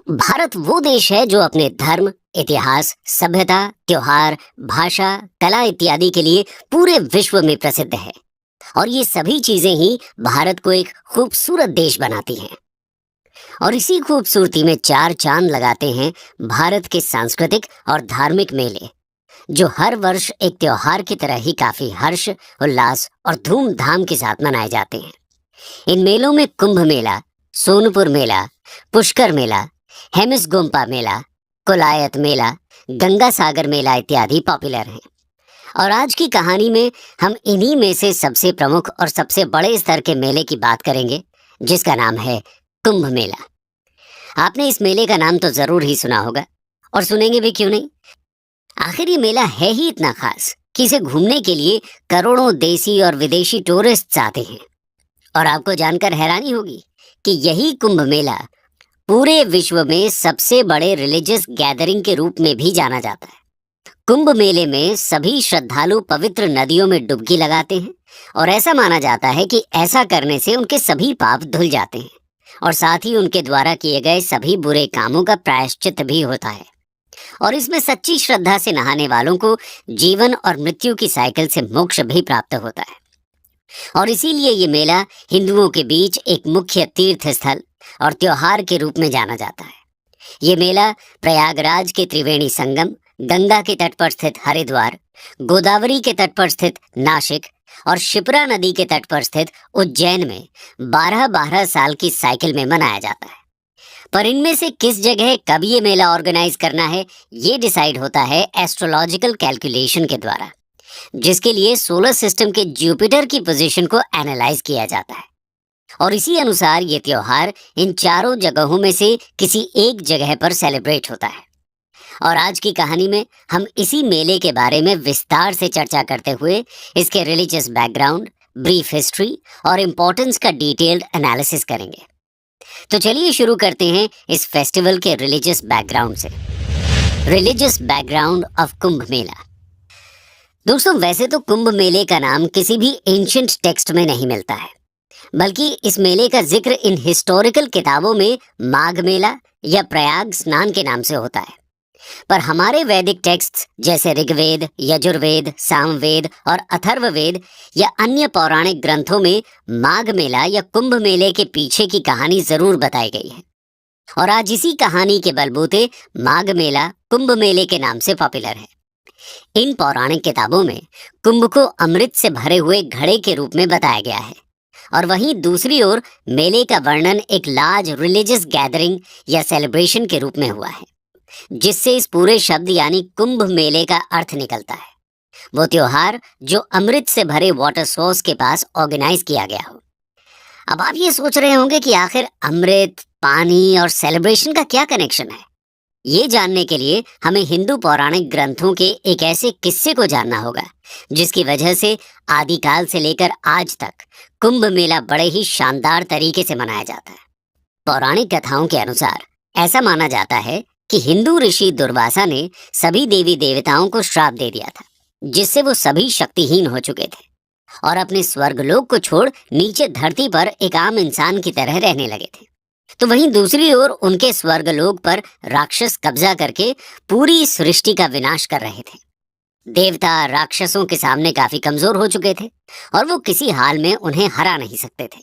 भारत वो देश है जो अपने धर्म, इतिहास, सभ्यता, त्योहार, भाषा, कला इत्यादि के लिए पूरे विश्व में प्रसिद्ध है। और ये सभी चीजें ही भारत को एक खूबसूरत देश बनाती हैं। और इसी खूबसूरती में चार चांद लगाते हैं भारत के सांस्कृतिक और धार्मिक मेले, जो हर वर्ष एक त्योहार की तरह ही काफी हर्ष, उल्लास और धूमधाम के साथ मनाए जाते हैं। इन मेलों में कुंभ मेला, सोनपुर मेला, पुष्कर मेला, हेमिस गोम्पा मेला, कोलायत मेला, गंगा सागर मेला इत्यादि पॉपुलर हैं। और आज की कहानी में हम इन्हीं में से सबसे प्रमुख और सबसे बड़े स्तर के मेले की बात करेंगे, जिसका नाम है कुंभ मेला। आपने इस मेले का नाम तो जरूर ही सुना होगा, और सुनेंगे भी क्यों नहीं। आखिर ये मेला है ही इतना खास कि इसे घूमने के लिए करोड़ों देसी और विदेशी टूरिस्ट आते हैं। और आपको जानकर हैरानी होगी कि यही कुंभ मेला पूरे विश्व में सबसे बड़े रिलीजियस गैदरिंग के रूप में भी जाना जाता है। कुंभ मेले में सभी श्रद्धालु पवित्र नदियों में डुबकी लगाते हैं, और ऐसा माना जाता है कि ऐसा करने से उनके सभी पाप धुल जाते हैं, और साथ ही उनके द्वारा किए गए सभी बुरे कामों का प्रायश्चित भी होता है। और इसमें सच्ची श्रद्धा से नहाने वालों को जीवन और मृत्यु की साइकिल से मोक्ष भी प्राप्त होता है। और इसीलिए ये मेला हिंदुओं के बीच एक मुख्य तीर्थ स्थल और त्योहार के रूप में जाना जाता है। ये मेला प्रयागराज के त्रिवेणी संगम, गंगा के तट पर स्थित हरिद्वार, गोदावरी के तट पर स्थित नासिक और शिप्रा नदी के तट पर स्थित उज्जैन में 12-12 साल की साइकिल में मनाया जाता है। पर इनमें से किस जगह कब ये मेला ऑर्गेनाइज करना है, ये डिसाइड होता है एस्ट्रोलॉजिकल कैलकुलेशन के द्वारा, जिसके लिए सोलर सिस्टम के जुपिटर की पोजीशन को एनालाइज किया जाता है। और इसी अनुसार ये त्योहार इन चारों जगहों में से किसी एक जगह पर सेलिब्रेट होता है। और आज की कहानी में हम इसी मेले के बारे में विस्तार से चर्चा करते हुए इसके रिलीजियस बैकग्राउंड, ब्रीफ हिस्ट्री और इम्पोर्टेंस का डिटेल्ड एनालिसिस करेंगे। तो चलिए शुरू करते हैं इस फेस्टिवल के रिलीजियस बैकग्राउंड से। Religious background of Kumbh Mela. दोस्तों, वैसे तो कुंभ मेले का नाम किसी भी एंशिएंट टेक्स्ट में नहीं मिलता है, बल्कि इस मेले का जिक्र इन हिस्टोरिकल किताबों में माघ मेला या प्रयाग स्नान के नाम से होता है। पर हमारे वैदिक टेक्स्ट्स जैसे ऋग्वेद, यजुर्वेद, सामवेद और अथर्ववेद या अन्य पौराणिक ग्रंथों में माघ मेला या कुंभ मेले के पीछे की कहानी जरूर बताई गई है। और आज इसी कहानी के बलबूते माघ मेला कुंभ मेले के नाम से पॉपुलर है। इन पौराणिक किताबों में कुंभ को अमृत से भरे हुए घड़े के रूप में बताया गया है, और वहीं दूसरी ओर मेले का वर्णन एक लार्ज रिलीजियस गैदरिंग या सेलिब्रेशन के रूप में हुआ है, जिससे इस पूरे शब्द यानी कुंभ मेले का अर्थ निकलता है वो त्योहार जो अमृत से भरे वाटर सोर्स के पास ऑर्गेनाइज किया गया हो। अब आप ये सोच रहे होंगे कि आखिर अमृत, पानी और सेलिब्रेशन का क्या कनेक्शन है। ये जानने के लिए हमें हिंदू पौराणिक ग्रंथों के एक ऐसे किस्से को जानना होगा, जिसकी वजह से आदिकाल से लेकर आज तक कुंभ मेला बड़े ही शानदार तरीके से मनाया जाता है। पौराणिक कथाओं के अनुसार ऐसा माना जाता है कि हिंदू ऋषि दुर्वासा ने सभी देवी देवताओं को श्राप दे दिया था, जिससे वो सभी शक्तिहीन हो चुके थे और अपने स्वर्गलोक को छोड़ नीचे धरती पर एक आम इंसान की तरह रहने लगे थे। तो वहीं दूसरी ओर उनके स्वर्गलोक पर राक्षस कब्जा करके पूरी सृष्टि का विनाश कर रहे थे। देवता राक्षसों के सामने काफी कमजोर हो चुके थे और वो किसी हाल में उन्हें हरा नहीं सकते थे।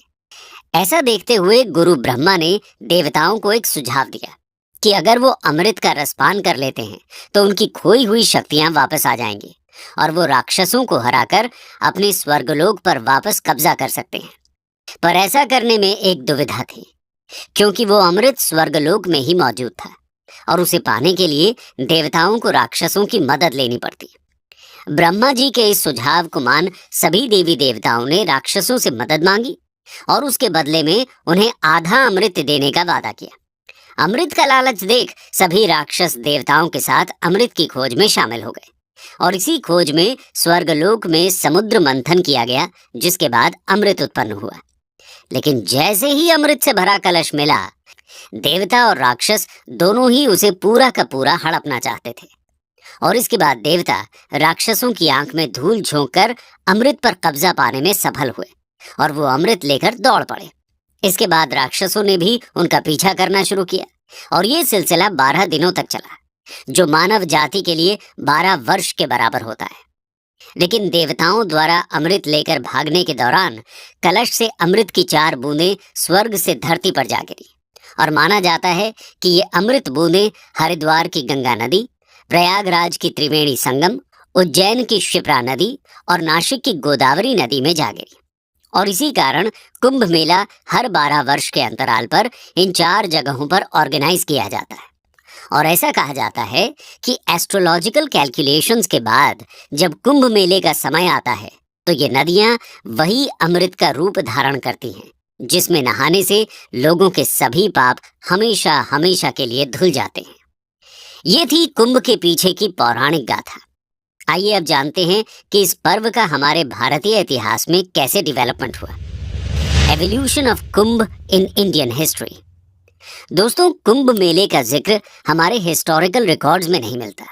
ऐसा देखते हुए गुरु ब्रह्मा ने देवताओं को एक सुझाव दिया कि अगर वो अमृत का रसपान कर लेते हैं तो उनकी खोई हुई शक्तियां वापस आ जाएंगी और वो राक्षसों को हराकर अपने स्वर्गलोक पर वापस कब्जा कर सकते हैं। पर ऐसा करने में एक दुविधा थी, क्योंकि वो अमृत स्वर्गलोक में ही मौजूद था और उसे पाने के लिए देवताओं को राक्षसों की मदद लेनी पड़ती। ब्रह्मा जी के इस सुझाव को मान सभी देवी देवताओं ने राक्षसों से मदद मांगी और उसके बदले में उन्हें आधा अमृत देने का वादा किया। अमृत का लालच देख सभी राक्षस देवताओं के साथ अमृत की खोज में शामिल हो गए और इसी खोज में स्वर्गलोक में समुद्र मंथन किया गया, जिसके बाद अमृत उत्पन्न हुआ। लेकिन जैसे ही अमृत से भरा कलश मिला, देवता और राक्षस दोनों ही उसे पूरा का पूरा हड़पना चाहते थे और इसके बाद देवता राक्षसों की आंख में धूल झोंककर अमृत पर कब्जा पाने में सफल हुए और वो अमृत लेकर दौड़ पड़े। इसके बाद राक्षसों ने भी उनका पीछा करना शुरू किया और ये सिलसिला 12 दिनों तक चला, जो मानव जाति के लिए 12 वर्ष के बराबर होता है। लेकिन देवताओं द्वारा अमृत लेकर भागने के दौरान कलश से अमृत की 4 बूंदें स्वर्ग से धरती पर जा गिरी, और माना जाता है कि ये अमृत बूंदें हरिद्वार की गंगा नदी, प्रयागराज की त्रिवेणी संगम, उज्जैन की क्षिप्रा नदी और नासिक की गोदावरी नदी में जा गिरी। और इसी कारण कुंभ मेला हर 12 वर्ष के अंतराल पर इन 4 जगहों पर ऑर्गेनाइज किया जाता है। और ऐसा कहा जाता है कि एस्ट्रोलॉजिकल कैलकुलेशंस के बाद जब कुंभ मेले का समय आता है तो ये नदियां वही अमृत का रूप धारण करती हैं, जिसमें नहाने से लोगों के सभी पाप हमेशा हमेशा के लिए धुल जाते हैं। ये थी कुंभ के पीछे की पौराणिक गाथा। आइए अब जानते हैं कि इस पर्व का हमारे भारतीय इतिहास में कैसे डेवलपमेंट हुआ। Evolution of Kumbh in Indian history. दोस्तों, कुंभ मेले का जिक्र हमारे हिस्टोरिकल रिकॉर्ड्स में नहीं मिलता,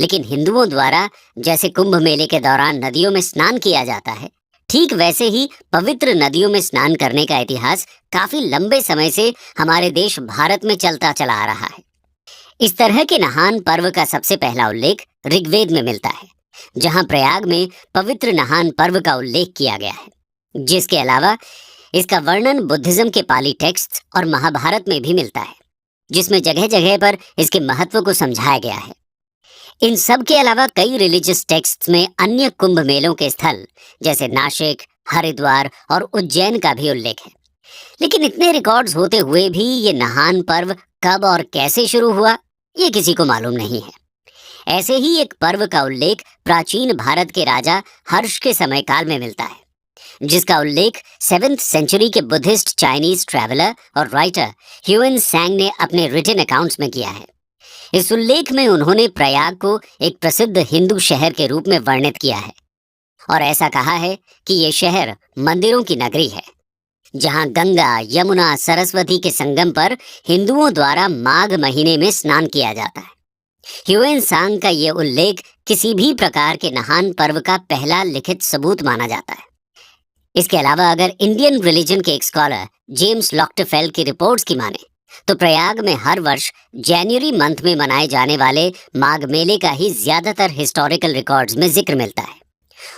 लेकिन हिंदुओं द्वारा जैसे कुंभ मेले के दौरान नदियों में स्नान किया जाता है, ठीक वैसे ही पवित्र नदियों में स्नान करने का इतिहास काफी लंबे समय से हमारे देश भारत में चलता चला आ रहा है। इस तरह के नहान पर्व का सबसे पहला उल्लेख ऋग्वेद में मिलता है, जहां प्रयाग में पवित्र नहान पर्व का उल्लेख किया गया है। जिसके अलावा इसका वर्णन बुद्धिज्म के पाली टेक्स्ट और महाभारत में भी मिलता है, जिसमें जगह जगह पर इसके महत्व को समझाया गया है। इन सब के अलावा कई रिलीजियस टेक्स्ट्स में अन्य कुंभ मेलों के स्थल जैसे नासिक, हरिद्वार और उज्जैन का भी उल्लेख है। लेकिन इतने रिकॉर्ड्स होते हुए भी ये नहान पर्व कब और कैसे शुरू हुआ, ये किसी को मालूम नहीं है। ऐसे ही एक पर्व का उल्लेख प्राचीन भारत के राजा हर्ष के समय काल में मिलता है, जिसका उल्लेख 7th सेंचुरी के बुद्धिस्ट चाइनीज ट्रैवलर और राइटर ह्यूएन सांग ने अपने रिटन अकाउंट्स में किया है। इस उल्लेख में उन्होंने प्रयाग को एक प्रसिद्ध हिंदू शहर के रूप में वर्णित किया है, और ऐसा कहा है कि ये शहर मंदिरों की नगरी है, जहां गंगा, यमुना, सरस्वती के संगम पर हिंदुओं द्वारा माघ महीने में स्नान किया जाता है। ह्यूएन सांग का ये उल्लेख किसी भी प्रकार के नहान पर्व का पहला लिखित सबूत माना जाता है। इसके अलावा अगर इंडियन रिलीजन के एक स्कॉलर जेम्स लॉक्टफेल की रिपोर्ट्स की माने तो प्रयाग में हर वर्ष जनवरी मंथ में मनाए जाने वाले माघ मेले का ही ज्यादातर हिस्टोरिकल रिकॉर्ड्स में जिक्र मिलता है।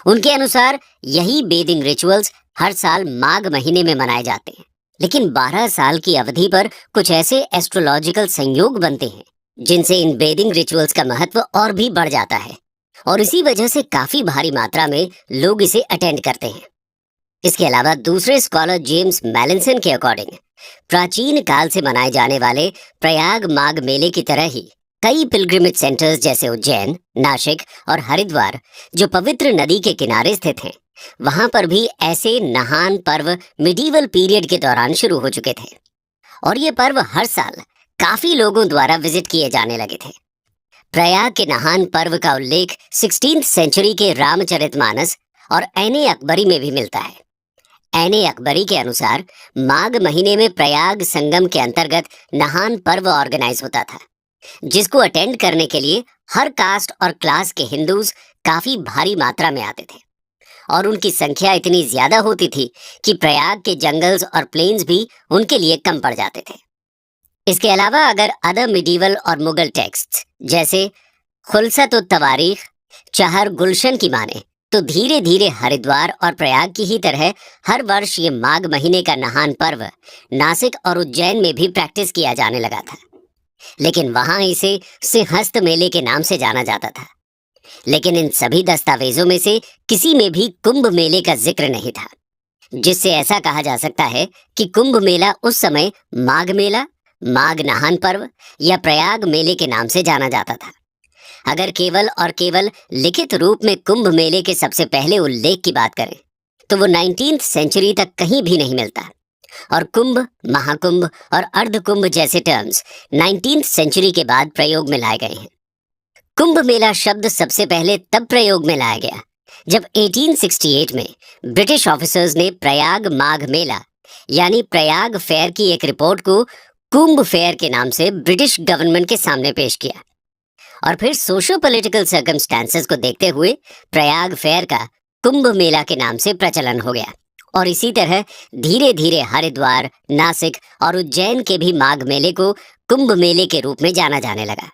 उनके अनुसार यही बेदिंग रिचुअल्स हर साल माघ महीने में मनाए जाते हैं, लेकिन 12 साल की अवधि पर कुछ ऐसे एस्ट्रोलॉजिकल संयोग बनते हैं जिनसे इन बेदिंग रिचुअल्स का महत्व और भी बढ़ जाता है, और इसी वजह से काफी भारी मात्रा में लोग इसे अटेंड करते हैं। इसके अलावा दूसरे स्कॉलर जेम्स मैलिसन के अकॉर्डिंग प्राचीन काल से मनाए जाने वाले प्रयाग माघ मेले की तरह ही कई पिलग्रिमेज सेंटर्स जैसे उज्जैन, नासिक और हरिद्वार जो पवित्र नदी के किनारे स्थित हैं, वहां पर भी ऐसे नहान पर्व मिडीवल पीरियड के दौरान शुरू हो चुके थे, और ये पर्व हर साल काफी लोगों द्वारा विजिट किए जाने लगे थे। प्रयाग के नहान पर्व का उल्लेख 16th सेंचुरी के रामचरितमानस और ऐने अकबरी में भी मिलता है। ऐने अकबरी के अनुसार माघ महीने में प्रयाग संगम के अंतर्गत नहान पर्व ऑर्गेनाइज होता था, जिसको अटेंड करने के लिए हर कास्ट और क्लास के हिंदूज काफी भारी मात्रा में आते थे, और उनकी संख्या इतनी ज्यादा होती थी कि प्रयाग के जंगल्स और प्लेन्स भी उनके लिए कम पड़ जाते थे। इसके अलावा अगर अदर मिडीवल और मुगल टेक्स्ट जैसे खुलसत उत तवारीख, चहर गुलशन की माने तो धीरे धीरे हरिद्वार और प्रयाग की ही तरह हर वर्ष ये माघ महीने का नहान पर्व नासिक और उज्जैन में भी प्रैक्टिस किया जाने लगा था, लेकिन वहां इसे सिंहस्थ मेले के नाम से जाना जाता था। लेकिन इन सभी दस्तावेजों में से किसी में भी कुंभ मेले का जिक्र नहीं था, जिससे ऐसा कहा जा सकता है कि कुंभ मेला उस समय माघ मेला, माघ नहान पर्व या प्रयाग मेले के नाम से जाना जाता था। अगर केवल और केवल लिखित रूप में कुंभ मेले के सबसे पहले उल्लेख की बात करें तो वो 19th सेंचुरी तक कहीं भी नहीं मिलता, और कुंभ, महाकुंभ और अर्धकुंभ जैसे टर्म्स 19th सेंचुरी के बाद प्रयोग में लाए गए हैं। कुंभ मेला शब्द सबसे पहले तब प्रयोग में लाया गया जब 1868 में ब्रिटिश ऑफिसर्स ने प्रयाग माघ मेला यानी प्रयाग फेयर की एक रिपोर्ट को कुंभ फेयर के नाम से ब्रिटिश गवर्नमेंट के सामने पेश किया, और फिर सोशो पॉलिटिकल सर्कमस्टांसेस को देखते हुए प्रयाग फेयर का कुंभ मेला के नाम से प्रचलन हो गया, और इसी तरह धीरे धीरे हरिद्वार, नासिक और उज्जैन के भी माघ मेले को कुंभ मेले के रूप में जाना जाने लगा।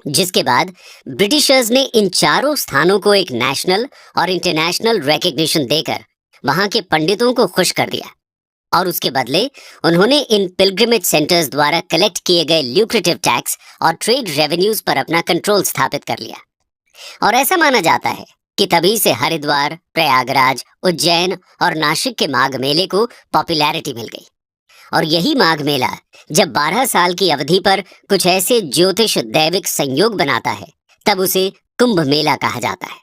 जिसके बाद ब्रिटिशर्स ने इन चारों स्थानों को एक नेशनल और इंटरनेशनल रिकॉग्निशन देकर वहां के पंडितों को खुश कर दिया और उसके बदले उन्होंने इन पिलग्रिमेज सेंटर्स द्वारा कलेक्ट किए गए ल्यूक्रेटिव टैक्स और ट्रेड रेवेन्यूज पर अपना कंट्रोल स्थापित कर लिया। और ऐसा माना जाता है कि तभी से हरिद्वार, प्रयागराज, उज्जैन और नासिक के माघ मेले को पॉपुलैरिटी मिल गई। और यही माघ मेला जब 12 साल की अवधि पर कुछ ऐसे ज्योतिष दैविक संयोग बनाता है तब उसे कुंभ मेला कहा जाता है।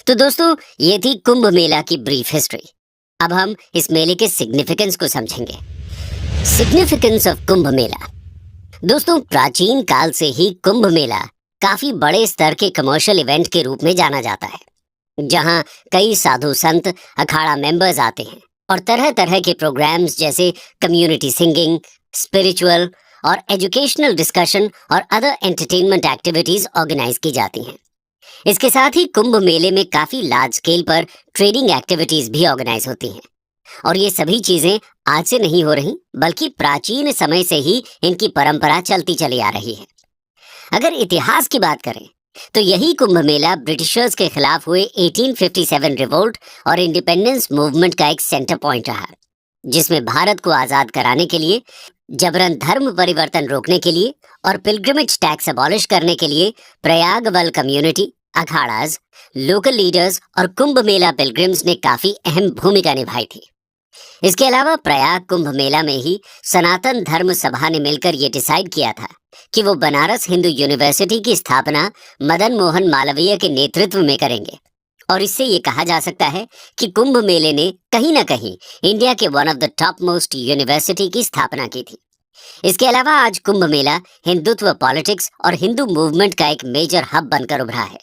तो दोस्तों, ये थी कुंभ मेला की ब्रीफ हिस्ट्री। अब हम इस मेले के सिग्निफिकेंस को समझेंगे। Significance of Kumbh Mela. दोस्तों, प्राचीन काल से ही कुंभ मेला काफी बड़े स्तर के कमर्शियल इवेंट के रूप में जाना जाता है, जहां कई साधु संत, अखाड़ा मेंबर्स आते हैं और तरह तरह के प्रोग्राम्स जैसे कम्युनिटी सिंगिंग, स्पिरिचुअल और एजुकेशनल डिस्कशन और अदर एंटरटेनमेंट एक्टिविटीज ऑर्गेनाइज की जाती हैं। इसके साथ ही कुंभ मेले में काफी लार्ज स्केल पर ट्रेडिंग एक्टिविटीज भी ऑर्गेनाइज होती हैं। और ये सभी चीजें आज से नहीं हो रही, बल्कि प्राचीन समय से ही इनकी परंपरा चलती चली आ रही है। अगर इतिहास की बात करें तो यही कुंभ मेला ब्रिटिशर्स के खिलाफ हुए 1857 रिवोल्ट और इंडिपेंडेंस मूवमेंट का एक सेंटर पॉइंट रहा, जिसमें भारत को आजाद कराने के लिए, जबरन धर्म परिवर्तन रोकने के लिए और पिलग्रिमेज टैक्स अबॉलिश करने के लिए प्रयागवल कम्युनिटी, अखाड़ाज, लोकल लीडर्स और कुंभ मेला पिलग्रिम्स ने काफी अहम भूमिका निभाई थी। इसके अलावा प्रयाग कुंभ मेला में ही सनातन धर्म सभा ने मिलकर ये डिसाइड किया था कि वो बनारस हिंदू यूनिवर्सिटी की स्थापना मदन मोहन मालवीय के नेतृत्व में करेंगे। और इससे ये कहा जा सकता है कि कुंभ मेले ने कहीं ना कहीं इंडिया के one of the top most university की स्थापना की थी। इसके अलावा आज कुंभ मेला हिंदुत्व पॉलिटिक्स और हिंदू मूवमेंट का एक मेजर हब बनकर उभरा है।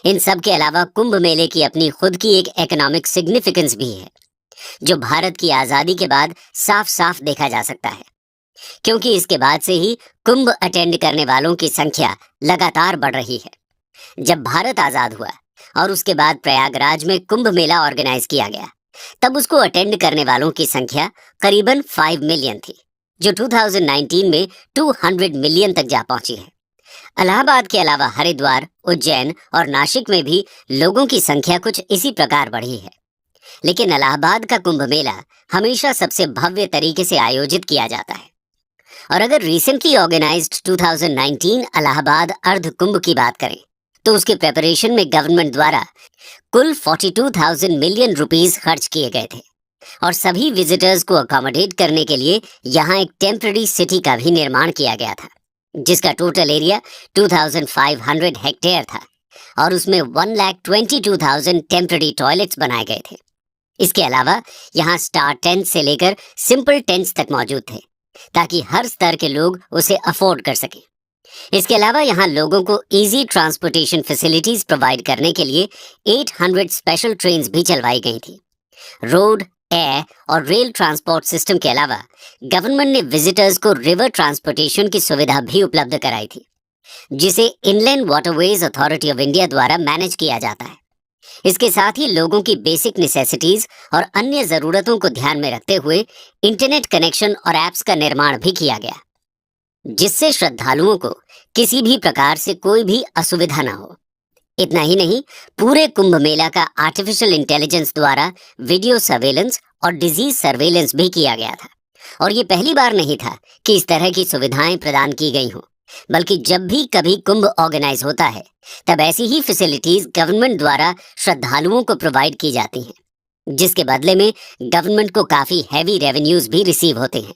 इन सब के अलावा कुंभ मेले की अपनी खुद की एक इकोनॉमिक सिग्निफिकेंस भी है, जो भारत की आजादी के बाद साफ साफ देखा जा सकता है, क्योंकि इसके बाद से ही कुंभ अटेंड करने वालों की संख्या लगातार बढ़ रही है। जब भारत आजाद हुआ और उसके बाद प्रयागराज में कुंभ मेला ऑर्गेनाइज किया गया, तब उसको अटेंड करने वालों की संख्या करीबन 5 मिलियन थी, जो 2019 में 200 मिलियन तक जा पहुंची है। इलाहाबाद के अलावा हरिद्वार, उज्जैन और नासिक में भी लोगों की संख्या कुछ इसी प्रकार बढ़ी है। लेकिन इलाहाबाद का कुंभ मेला हमेशा सबसे भव्य तरीके से आयोजित किया जाता है। और अगर रिसेंटली ऑर्गेनाइज्ड 2019 इलाहाबाद अर्ध कुंभ की बात करें तो उसके प्रेपरेशन में गवर्नमेंट द्वारा कुल 42,000 मिलियन रुपीस खर्च किए गए थे। और सभी विजिटर्स को अकोमोडेट करने के लिए यहाँ एक टेम्पररी सिटी का भी निर्माण किया गया था, जिसका टोटल एरिया 2500 हेक्टेयर था और उसमें 1,22,000 टेम्पररी टॉयलेट्स बनाए गए थे। इसके अलावा यहाँ स्टार टेंट से लेकर सिंपल टेंट्स तक मौजूद थे, ताकि हर स्तर के लोग उसे अफोर्ड कर सकें। इसके अलावा यहाँ लोगों को इजी ट्रांसपोर्टेशन फैसिलिटीज प्रोवाइड करने के लिए 800 स्पेशल ट्रेन्स भी चलवाई गई थी। रोड, एयर और रेल ट्रांसपोर्ट सिस्टम के अलावा गवर्नमेंट ने विजिटर्स को रिवर ट्रांसपोर्टेशन की सुविधा भी उपलब्ध कराई थी, जिसे inland waterways authority of India द्वारा मैनेज किया जाता है। इसके साथ ही लोगों की बेसिक नेसेसिटीज और अन्य जरूरतों को ध्यान में रखते हुए इंटरनेट कनेक्शन और एप्स का निर्माण भी किया गया, जिससे श्रद्धालुओं को किसी भी प्रकार से कोई भी असुविधा न हो। इतना ही नहीं, पूरे कुंभ मेला का आर्टिफिशियल इंटेलिजेंस द्वारा वीडियो सर्वेलेंस और डिजीज सर्वेलेंस भी किया गया था। और ये पहली बार नहीं था कि इस तरह की सुविधाएं प्रदान की गई हों, बल्कि जब भी कभी कुंभ ऑर्गेनाइज होता है तब ऐसी ही फैसिलिटीज गवर्नमेंट द्वारा श्रद्धालुओं को प्रोवाइड की जाती हैं, जिसके बदले में गवर्नमेंट को काफी हैवी रेवेन्यूज भी रिसीव होते हैं।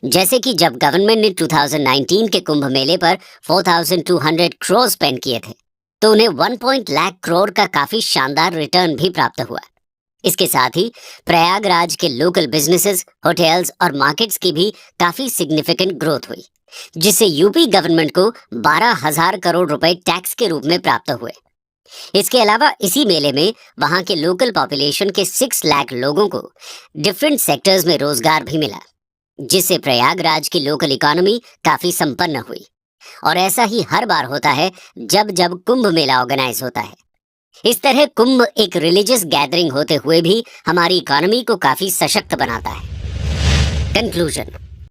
जैसे कि जब गवर्नमेंट ने 2019 के कुंभ मेले पर 4,200 करोड़ स्पेंड किए थे, तो उन्हें 1 लाख करोड़ का काफी शानदार रिटर्न भी प्राप्त हुआ। इसके साथ ही प्रयागराज के लोकल बिजनेसेस, होटल्स और मार्केट्स की भी काफी सिग्निफिकेंट ग्रोथ हुई, जिससे यूपी गवर्नमेंट को 12,000 करोड़ रुपए टैक्स के रूप में प्राप्त हुए। इसके अलावा इसी मेले में वहां के लोकल पॉपुलेशन के 6 लाख लोगों को डिफरेंट सेक्टर्स में रोजगार भी मिला, जिससे प्रयागराज की लोकल इकोनॉमी काफी संपन्न हुई। और ऐसा ही हर बार होता है जब जब कुंभ मेला ऑर्गेनाइज होता है। इस तरह कुंभ एक रिलीजियस गैदरिंग होते हुए भी हमारी इकोनॉमी को काफी सशक्त बनाता है। कंक्लूजन,